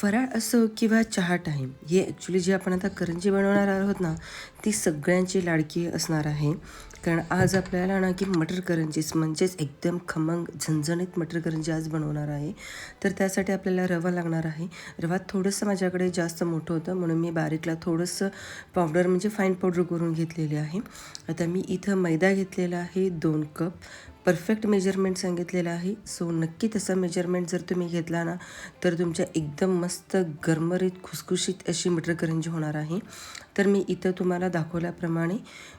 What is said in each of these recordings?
फराळ असो किंवा चहा टाईम, हे ॲक्च्युली जे आपण आता करंजी बनवणार आहोत ना, ती सगळ्यांची लाडकी असणार आहे. कारण आज आपल्याला ना की मटर करंजीच म्हणजेच एकदम खमंग झणझणीत मटर करंजी आज बनवणार आहे. तर त्यासाठी आपल्याला रवा लागणार आहे. रवा थोडंसं माझ्याकडे जास्त मोठं होतं म्हणून मी बारीकला थोडंसं पावडर म्हणजे फाईन पावडर करून घेतलेली आहे. आता मी इथं मैदा घेतलेला आहे 2 कप. परफेक्ट मेजरमेंट सांगितलेलं आहे. सो नक्की तसा मेजरमेंट जर तुम्ही घेतला ना तर तुमच्या एकदम मस्त गरमरीत खुसखुशीत अशी मटर करंजी होणार आहे. तर मी इथं तुम्हाला दाखवल्याप्रमाणे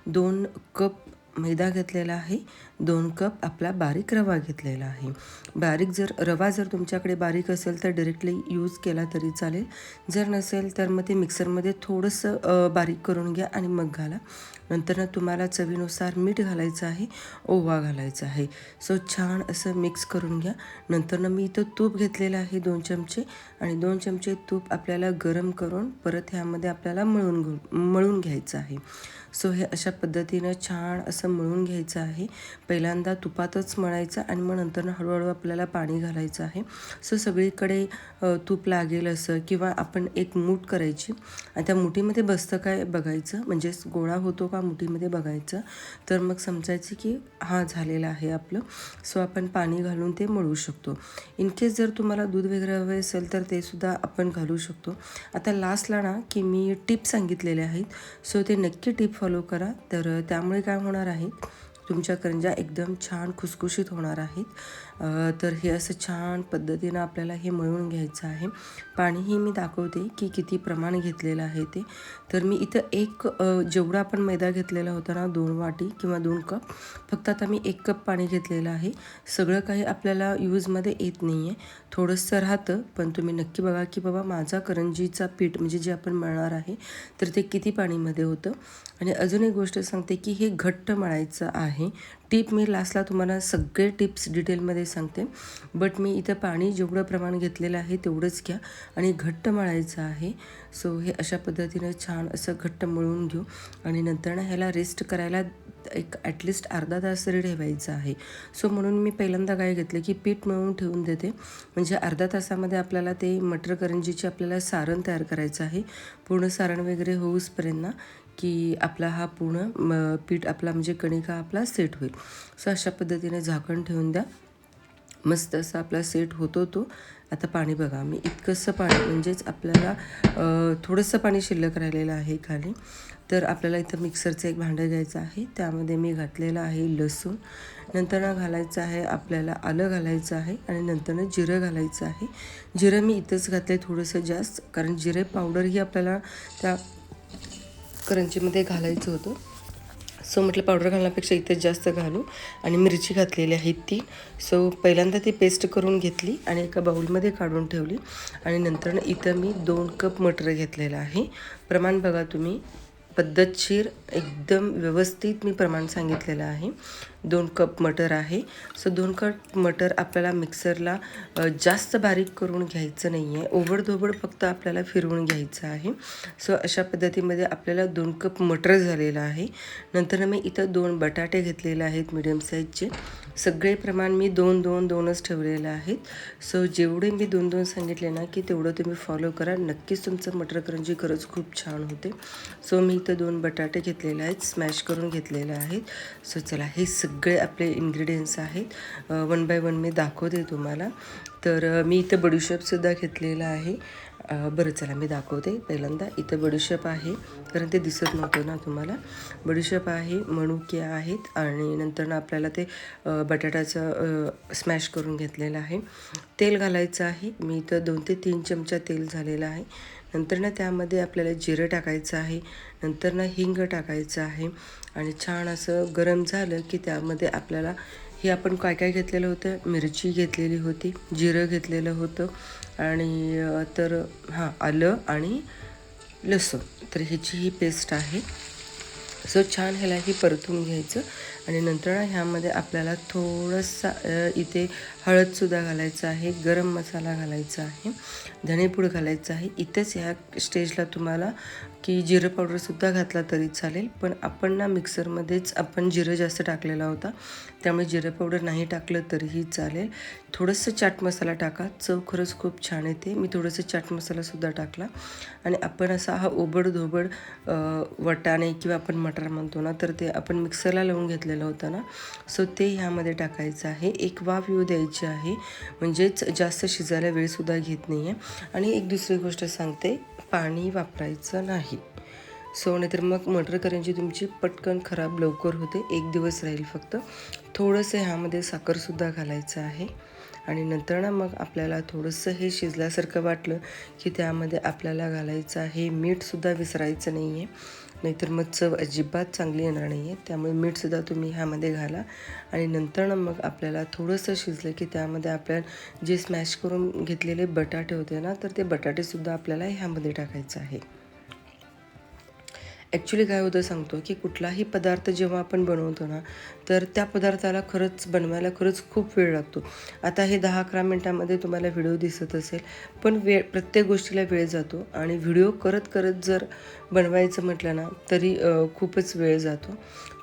2 कप मैदा घेतलेला आहे, 2 कप आपला बारीक रवा घेतलेला आहे. रवा जर तुमच्याकडे बारीक असेल तर डायरेक्टली यूज केला तरी चालेल. जर नसेल तर मग ते मिक्सरमध्ये थोडंसं बारीक करून घ्या आणि मग घाला. नंतर तुम्हाला चवीनुसार मीठ घालायचं आहे, ओवा घालायचा आहे. सो छान असं मिक्स करून घ्या. नंतर मी इथं तूप घेतलेलं आहे 2 चमचे आणि 2 चमचे तूप आपल्याला गरम करून परत ह्यामध्ये आपल्याला मळून घ्यायचं आहे. सो हे अशा पद्धतीनं छान असं मळून घ्यायचं आहे. पहिल्यांदा तुपातच मळायचं आणि मग नंतर हळूहळू आपल्याला पाणी घालायचं आहे. सो सगळीकडे तूप लागेल असं किंवा आपण एक मूठ करायची आणि त्या मुठीमध्ये बसतं काय बघायचं, म्हणजेच गोळा होतो का मुठीमध्ये बघायचं. तर मग समजायचं की हा झालेला आहे आपलं. सो आपण पाणी घालून ते मळू शकतो. इन केस जर तुम्हाला दूध वगैरे हवे असेल तर ते सुद्धा आपण घालू शकतो. आता लास्टला ना की मी टिप सांगितलेले आहेत. सो ते नक्की टिप फॉलो करा. तर त्यामुळे काय होणार आहे, तुमच्या करंज्या एकदम छान खुसखुशीत होणार आहेत. तर हे असं छान पद्धतीनं आपल्याला हे मळून घ्यायचं आहे. पाणीही मी दाखवते की किती प्रमाण घेतलेलं आहे ते. तर मी इथं जेवढा आपण मैदा घेतलेला होता ना 2 वाटी किंवा 2 कप, फक्त आता मी 1 कप पाणी घेतलेलं आहे. सगळं काही आपल्याला यूजमध्ये येत नाही आहे, थोडंसं राहतं. पण तुम्ही नक्की बघा की बाबा माझा करंजीचा पीठ म्हणजे जे आपण मळणार आहे तर ते किती पाणीमध्ये होतं. आणि अजून एक गोष्ट सांगते की हे घट्ट मळायचं आहे. टिप मी लास्टला तुम्हाला सगळे टिप्स डिटेलमध्ये सांगते. बट मी इथं पाणी जेवढं प्रमाण घेतलेलं आहे तेवढंच घ्या आणि घट्ट मळायचं आहे. सो हे अशा पद्धतीनं छान असं घट्ट मळून घेऊ आणि नंतर ह्याला रेस्ट करायला एक ॲटलिस्ट अर्धा तास तरी ठेवायचं आहे. सो म्हणून मी पहिल्यांदा काय घेतलं की पीठ मळून ठेवून देते, म्हणजे अर्धा तासामध्ये आपल्याला ते मटर करंजीचे आपल्याला सारण तयार करायचं आहे. पूर्ण सारण वगैरे होऊसपर्यंत ना की आपला हा पूर्ण पीठ आपला म्हणजे कणिका आपला सेट होईल. सो अशा पद्धतीने झाकण ठेवून द्या. मस्त असा आपला सेट होतो तो. आता पाणी बघा, मी इतकंसं पाणी म्हणजेच आपल्याला थोडंसं पाणी शिल्लक राहिलेलं आहे खाली. तर आपल्याला इथं मिक्सरचं एक भांडं घ्यायचं आहे. त्यामध्ये मी घातलेलं आहे लसूण, नंतर घालायचं आहे आपल्याला आलं घालायचं आहे आणि नंतर जिरं घालायचं आहे. जिरं मी इथंच घातलं आहे थोडंसं जास्त, कारण जिरे पावडर ही आपल्याला त्या करंजीमध्ये घालायचं होतं. सो म्हटलं पावडर घालण्यापेक्षा इथं जास्त घालू. आणि मिरची घातलेली आहे ती. सो पहिल्यांदा ती पेस्ट करून घेतली आणि एका बाउलमध्ये काढून ठेवली आणि नंतर इथं मी 2 कप मटर घेतलेलं आहे. प्रमाण बघा तुम्ही, पद्धतशीर एकदम व्यवस्थित मी प्रमाण सांगितलेलं आहे. 2 कप मटर आहे. सो 2 कप मटर आपल्याला मिक्सरला जास्त बारीक करून घ्यायचं नाही आहे, ओबडधोबड फक्त आपल्याला फिरवून घ्यायचं आहे. सो अशा पद्धतीमध्ये आपल्याला 2 कप मटर झालेलं आहे. नंतर मी इथं 2 बटाटे घेतलेले आहेत मीडियम साईजचे. सगळे प्रमाण मी 2-2-2च ठेवलेलं आहेत. सो जेवढे मी 2-2 सांगितले ना की तेवढं तुम्ही फॉलो करा. नक्कीच तुमचं मटर करंजी खरंच खूप छान होते. सो मी इथं 2 बटाटे घेतलेले आहेत, स्मॅश करून घेतलेले आहेत. सो चला, हे सगळे आपले इन्ग्रेडियंट्स आहेत. 1 बाय 1 मी दाखवते तुम्हाला. तर मी इथं बडीशेपसुद्धा घेतलेलं आहे. बरं चला मी दाखवते. पहिल्यांदा इथं बडीशेप आहे, कारण ते दिसत नव्हतं ना तुम्हाला. बडीशेप आहे, मनुके आहेत आणि नंतर आपल्याला ते बटाट्याचं स्मॅश करून घेतलेलं आहे. तेल घालायचं आहे. मी इथं 2 ते 3 चमचा तेल झालेलं आहे. नंतर त्यामध्ये आपल्याला जिरं टाकायचं आहे. नंतर हिंग टाकायचं आहे आणि छान असं गरम झालं की त्यामध्ये आपल्याला हे आपण काय काय घेतलेलं होतं, मिरची घेतलेली होती, जिरं घेतलेलं होतं आणि आलं आणि लसूण, तर ह्याची ही पेस्ट आहे. सो छान ह्यालाही परतून घ्यायचं आणि नंतर ह्यामध्ये आपल्याला थोडंसं इथे हळदसुद्धा घालायचं आहे, गरम मसाला घालायचा आहे, धणेपूड घालायचं आहे. इथेच ह्या स्टेजला तुम्हाला की जिरं पावडरसुद्धा घातला तरी चालेल, पण आपण ना मिक्सरमध्येच आपण जिरं जास्त टाकलेला होता, त्यामुळे जिरं पावडर नाही टाकलं तरीही चालेल. थोडंसं चाट मसाला टाका, चव खरंच खूप छान येते. मी थोडंसं चाट मसालासुद्धा टाकला आणि आपण असा हा ओबडधोबड वाटाणे किंवा आपण मटार म्हणतो ना, तर ते आपण मिक्सरला लावून घेतलेलं होतं ना, सो ते ह्यामध्ये टाकायचं आहे. एक वाफ येऊ द्यायची आहे, म्हणजेच जास्त शिजायला वेळसुद्धा घेत नाही आहे. आणि एक दुसरी गोष्ट सांगते, पाणी वापरायचं नाही. सो नाहीतर मग मटर करंजी तुमची पटकन खराब लवकर होते, एक दिवस राहील फक्त. थोडंसं ह्यामध्ये साखरसुद्धा घालायचं आहे आणि नंतर ना मग आपल्याला थोडंसं हे शिजल्यासारखं वाटलं की त्यामध्ये आपल्याला घालायचं आहे मीठसुद्धा विसरायचं नाही आहे, नाहीतर मग चव अजिबात चांगली येणार नाही आहे. त्यामुळे मीठसुद्धा तुम्ही ह्यामध्ये घाला आणि नंतर ना मग आपल्याला थोडंसं शिजलं की त्यामध्ये आपल्याला जे स्मॅश करून घेतलेले बटाटे होते ना, तर ते बटाटेसुद्धा आपल्याला ह्यामध्ये टाकायचं आहे. ॲक्च्युली काय होतं सांगतो की कुठलाही पदार्थ जेव्हा आपण बनवतो ना, तर त्या पदार्थाला खरंच बनवायला खरंच खूप वेळ लागतो. आता हे 10-11 मिनटामध्ये तुम्हाला व्हिडिओ दिसत असेल, पण प्रत्येक गोष्टीला वेळ जातो आणि व्हिडिओ करत करत जर बनवायचं म्हटलं ना, तरी खूपच वेळ जातो.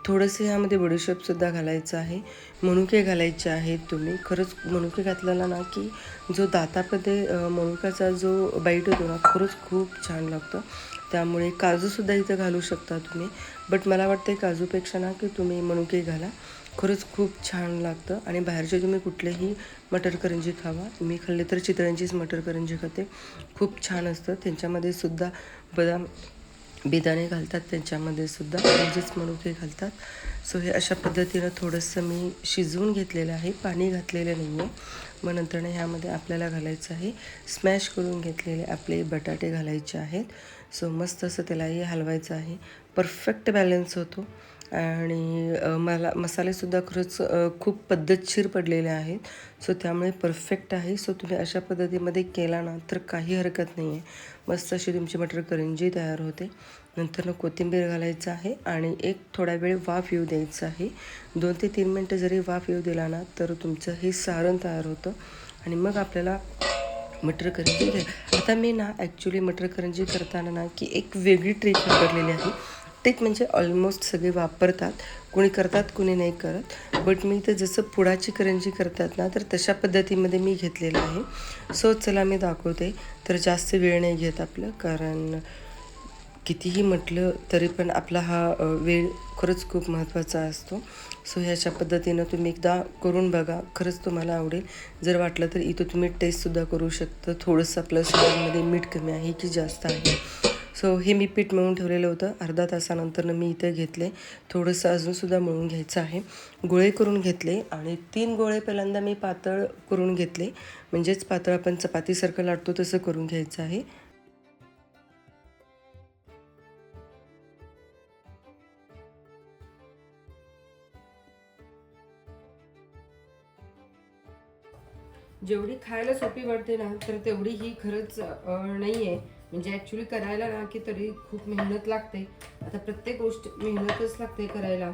थोडंसं ह्यामध्ये बडीशेपसुद्धा घालायचं आहे, मनुके घालायचे आहेत तुम्ही. खरंच मनुके घातलेला ना की जो दातामध्ये मनुक्याचा जो बाईट होतो ना, खरंच खूप छान लागतं. त्यामुळे काजूसुद्धा इथं घालू शकता तुम्ही, बट मला वाटतं काजूपेक्षा ना की तुम्ही मनुके घाला, खरंच खूप छान लागतं. आणि बाहेरचे तुम्ही कुठलेही मटर करंजी खावा, मी खाल्ले तर चितळ्यांचीच मटर करंजी खाते, खूप छान असतं. त्यांच्यामध्ये सुद्धा बदाम बेदाणे घालतात, त्यांच्यामध्ये सुद्धा म्हणजेच मनुके घालतात. सो हे अशा पद्धतीनं थोडंसं मी शिजवून घेतलेलं आहे, पाणी घातलेलं नाही आहे. मग नंतर ह्यामध्ये आपल्याला घालायचं आहे स्मॅश करून घेतलेले आपले बटाटे घालायचे आहेत. सो मस्त असं त्यालाही हलवायचं आहे, परफेक्ट बॅलन्स होतो. आणि मसालेसुद्धा खरंच खूप पद्धतशीर पडलेले आहेत, सो त्यामुळे परफेक्ट आहे. सो तुम्ही अशा पद्धतीमध्ये केला ना तर काही हरकत नाही आहे, मस्त अशी तुमची मटर करंजी तयार होते. नंतर कोथिंबीर घालायचं आहे आणि एक थोडा वेळ वाफ येऊ द्यायचं आहे. 2 ते 3 मिनटं जरी वाफ येऊ दिला ना, तर तुमचं हे सारण तयार होतं आणि मग आपल्याला मटर करंजी घ्या. आता मी ना ॲक्च्युली मटर करंजी करताना ना की एक वेगळी ट्रिक वापरलेली आहे. ट्रिक म्हणजे ऑलमोस्ट सगळे वापरतात, कोणी करतात कोणी नाही करत, बट मी तर जसं पुडाची करंजी करतात ना, तर तशा पद्धतीमध्ये मी घेतलेलं आहे. सो चला मी दाखवते. तर जास्त वेळ नाही घेत आपलं, कारण कितीही म्हटलं तरी पण आपला हा वेळ खरंच खूप महत्त्वाचा असतो. सो ह्याच्या पद्धतीनं तुम्ही एकदा करून बघा, खरंच तुम्हाला आवडेल. जर वाटलं तर इथं तुम्ही टेस्टसुद्धा करू शकता, थोडंसं आपलं सारणमध्ये मीठ कमी आहे की जास्त आहे. सो हे मी पीठ मळून ठेवलेलं होतं, अर्धा तासानंतर मी इथं घेतले. थोडंसं अजूनसुद्धा मळून घ्यायचं आहे. गोळे करून घेतले आणि 3 गोळे पहिल्यांदा मी पातळ करून घेतले, म्हणजेच पातळ आपण चपातीसारखं लाटतो तसं करून घ्यायचं आहे. जेवढी खायला सोपी वाटते ना, तर तेवढी ही खरंच नाही आहे. म्हणजे ॲक्च्युली करायला ना की तरी खूप मेहनत लागते. आता प्रत्येक गोष्ट मेहनतच लागते करायला.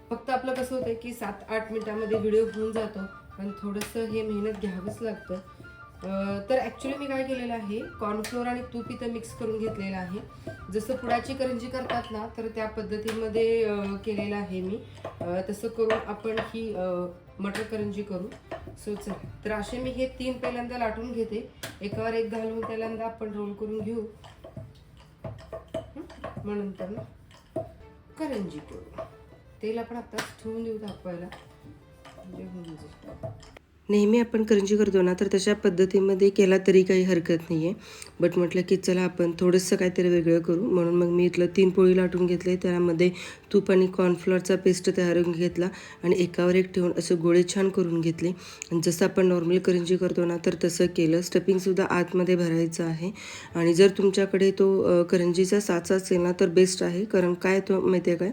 फक्त आपलं कसं होतं की 7-8 मिनिटामध्ये व्हिडिओ होऊन जातो, पण थोडंसं हे मेहनत घ्यावंच लागतं. तर ॲक्च्युली मी काय केलेलं आहे, कॉर्नफ्लोअर आणि तूप इथं मिक्स करून घेतलेलं आहे. जसं पुडाची करंजी करतात ना, तर त्या पद्धतीमध्ये केलेलं आहे मी. तसं करून आपण ही मटर करंजी करू. सो चल, तर असे मी हे 3 पहिल्यांदा लाटून घेते, एकावर एक घालून पहिल्यांदा आपण रोल करून घेऊ. मग नंतर ना करंजी करू. तेल आपण आत्ताच ठेवून देऊ तापवायला, म्हणजे होऊन जाईल. नेहमी आपण करंजी करतो ना, तर तशा पद्धतीमध्ये केला तरी काही हरकत नाही आहे, बट म्हटलं की चला आपण थोडंसं काहीतरी वेगळं करू, म्हणून मग मी इथलं 3 पोळी लाटून घेतले. त्यामध्ये तूप आणि कॉर्नफ्लॉरचा पेस्ट तयार करून घेतला आणि एकावर एक ठेवून असे गोळे छान करून घेतले. आणि जसं आपण नॉर्मल करंजी करतो ना, तर तसं केलं. स्टफिंगसुद्धा आतमध्ये भरायचं आहे आणि जर तुमच्याकडे तो करंजीचा साचा असेल ना, तर बेस्ट आहे. कारण काय तो माहिती आहे काय,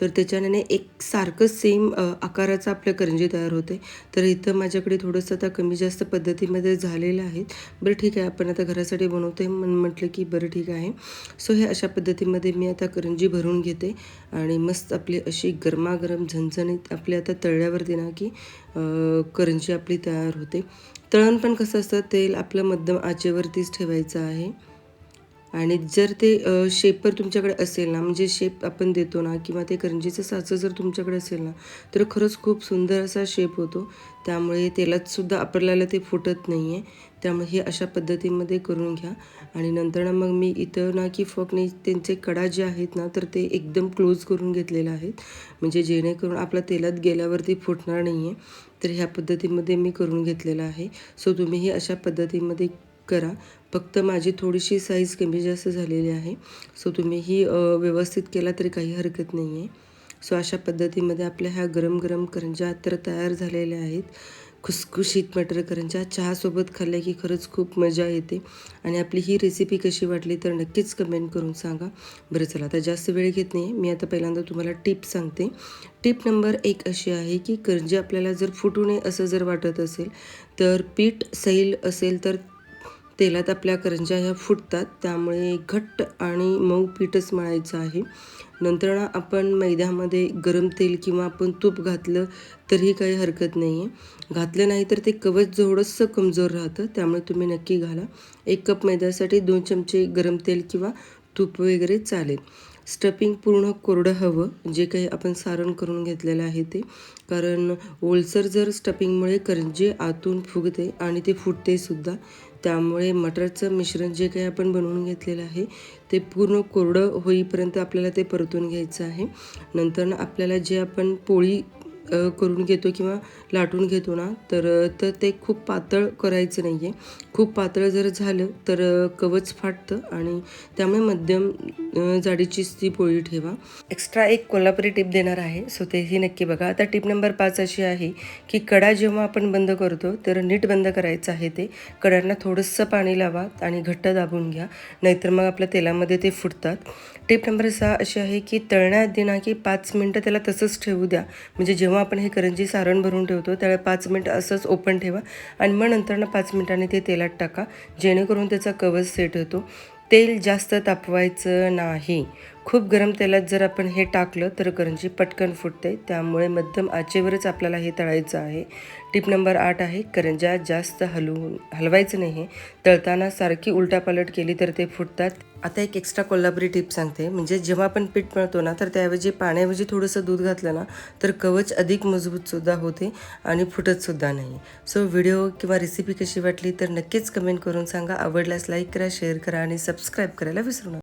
तर त्याच्याने एक सारखं सेम आकाराचं आपलं करंजी तयार होते. तर इथं माझ्याकडे थोडंसं आता कमी जास्त पद्धतीमध्ये झालेलं आहे. बरं ठीक आहे, आपण आता घरासाठी बनवतोय म्हटलं की बरं ठीक आहे. सो हे अशा पद्धतीमध्ये मी आता करंजी भरून घेते आणि मस्त आपली अशी गरमागरम झणझणीत आपली आता तळल्यावरती ना की करंजी आपली तयार होते. तळण पण कसं असतं, तेल आपलं मध्यम आचेवरतीच ठेवायचं आहे. आणि जर ते शेपर तुमच्याकडे असेल ना, म्हणजे शेप आपण देतो ना किंवा ते करंजीचं साचं जर तुमच्याकडे असेल ना, तर खरंच खूप सुंदर असा शेप होतो. त्यामुळे तेलातसुद्धा आपल्याला ते फुटत नाही आहे. त्यामुळे हे अशा पद्धतीमध्ये करून घ्या. आणि नंतर ना मग मी इथं ना की फकने त्यांचे कडा जे आहेत ना, तर ते एकदम क्लोज करून घेतलेले आहेत. म्हणजे जेणेकरून आपल्या तेलात गेल्यावरती फुटणार नाही आहे. तर ह्या पद्धतीमध्ये मी करून घेतलेलं आहे. सो तुम्हीही अशा पद्धतीमध्ये करा. फक्त माझी थोडीशी साईज कमी जास्त झालेली आहे. सो तुम्हीही व्यवस्थित केला तरी काही हरकत नाही आहे. सो अशा पद्धतीमध्ये आपल्या ह्या गरम गरम करंज्या तर तयार झालेल्या आहेत. खुसखुशीत मटर करंज्या चहासोबत खाल्ल्या की खरंच खूप मजा येते. आणि आपली ही रेसिपी कशी वाटली तर नक्कीच कमेंट करून सांगा. बरं चला, आता जास्त वेळ घेत नाही, मी आता पहिल्यांदा तुम्हाला टिप सांगते. टिप नंबर 1 अशी आहे की करंजी आपल्याला जर फुटू नये असं जर वाटत असेल, तर पीठ सैल असेल तर तेलात आपल्या करंज्या ह्या फुटतात. त्यामुळे घट्ट आणि मऊ पीठच मळायचं आहे. नंतर ना आपण मैद्यामध्ये गरम तेल किंवा आपण तूप घातलं तरीही काही हरकत नाही आहे. घातलं नाही तर ते कवच थोडंसं कमजोर राहतं. त्यामुळे तुम्ही नक्की घाला. 1 कप मैद्यासाठी 2 चमचे गरम तेल किंवा तूप वगैरे चालेल. स्टफिंग पूर्ण कोरडं हवं, जे काही आपण सारण करून घेतलेलं आहे ते. कारण ओलसर जर स्टफिंगमुळे करंजी आतून फुगते आणि ते फुटतेसुद्धा. त्यामुळे मटरचं मिश्रण जे काही आपण बनवून घेतलेलं आहे ते पूर्ण कोरडं होईपर्यंत आपल्याला ते परतून घ्यायचं आहे. नंतर आपल्याला जे आपण पोळी करून घेतो किंवा लाटून घेतो ना, तर ते खूप पातळ करायचं नाही आहे. खूप पातळ जर झालं तर कवच फाटतं आणि त्यामुळे मध्यम जाडीचीच ती पोळी ठेवा. एक्स्ट्रा एक कोल्हापुरी टिप देणार आहे, सो तेही नक्की बघा. आता टिप नंबर 5 अशी आहे की कडा जेव्हा आपण बंद करतो तर नीट बंद करायचं आहे ते. कड्यांना थोडंसं पाणी लावा आणि घट्ट दाबून घ्या, नाहीतर मग आपल्या तेलामध्ये ते फुटतात. टिप नंबर 6 अशी आहे की तळण्याआधी ना की 5 मिनटं त्याला तसंच ठेवू द्या. म्हणजे जेव्हा आपण हे करंजी सारण भरून ठेवतो त्यावेळेला 5 मिनटं असंच ओपन ठेवा आणि मग नंतर 5 मिनिटांनी ते तेलात टाका, जेणेकरून त्याचा कवच सेट होतो. तेल जास्त तापवायचं नाही. खूप गरम तेलात जर आपण हे टाकलं तर करंजी पटकन फुटते. त्यामुळे मध्यम आचेवरच आपल्याला हे तळायचं आहे. टिप नंबर 8 आहे, करंज्या जास्त हलवायचं नाही. तळताना सारखी उलटापालट केली तर ते फुटतात. आता एक एक्स्ट्रा कोल्हापुरी टिप सांगते. म्हणजे जेव्हा आपण पीठ मळतो ना, तर त्याऐवजी पाण्याऐवजी थोडंसं दूध घातलं ना, तर कवच अधिक मजबूतसुद्धा होते आणि फुटतसुद्धा नाही. सो व्हिडिओ किंवा रेसिपी कशी वाटली तर नक्कीच कमेंट करून सांगा. आवडल्यास लाईक करा, शेअर करा आणि सबस्क्राईब करायला विसरू नका.